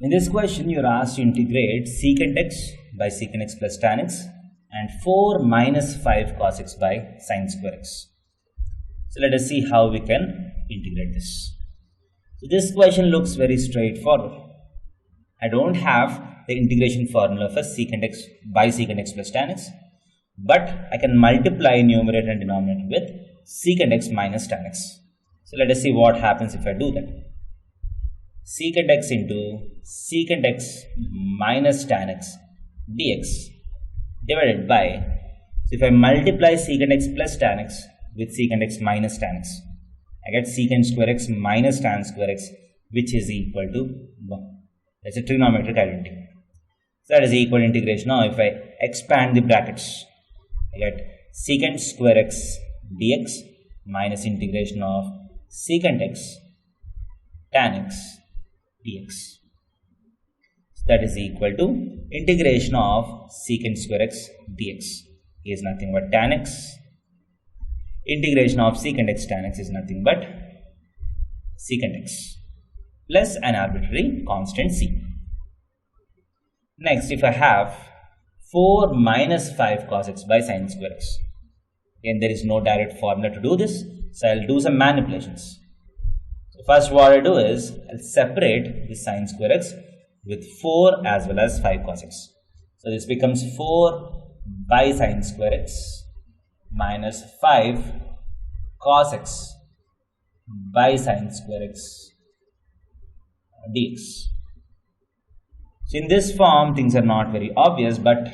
In this question, you are asked to integrate secant x by secant x plus tan x and 4 minus 5 cos x by sin square x. So let us see how we can integrate this. So this question looks very straightforward. I don't have the integration formula for secant x by secant x plus tan x, but I can multiply numerator and denominator with secant x minus tan x. So let us see what happens if I do that. Secant x into secant x minus tan x dx divided by, so if I multiply secant x plus tan x with secant x minus tan x, I get secant square x minus tan square x, which is equal to 1. That's a trigonometric identity. So that is equal to integration. Now if I expand the brackets, I get secant square x dx minus integration of secant x tan x dx. So that is equal to integration of secant square x dx is nothing but tan x. Integration of secant x tan x is nothing but secant x plus an arbitrary constant c. Next, if I have 4 minus 5 cos x by sin square x, again there is no direct formula to do this, so I'll do some manipulations. So first what I do is I'll separate the sin square x with 4 as well as 5 cos x. So this becomes 4 by sin square x minus 5 cos x by sin square x dx. So in this form things are not very obvious, but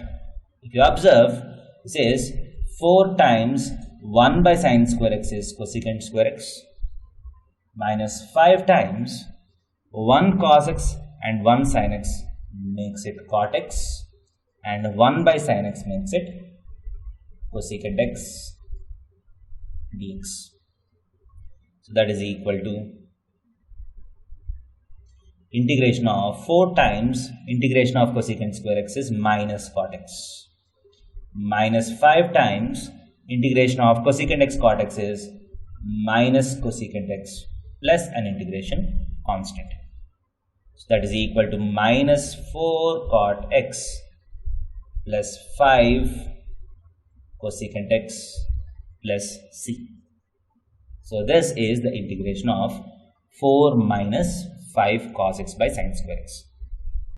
if you observe, this is 4 times 1 by sin square x is cosecant square x minus 5 times 1 cos x and 1 sin x makes it cot x, and 1 by sin x makes it cosecant x dx. So that is equal to integration of 4 times integration of cosecant square x is minus cot x, minus 5 times integration of cosecant x cot x is minus cosecant x plus an integration constant. So that is equal to minus 4 cot x plus 5 cosecant x plus c. So this is the integration of 4 minus 5 cos x by sin square x.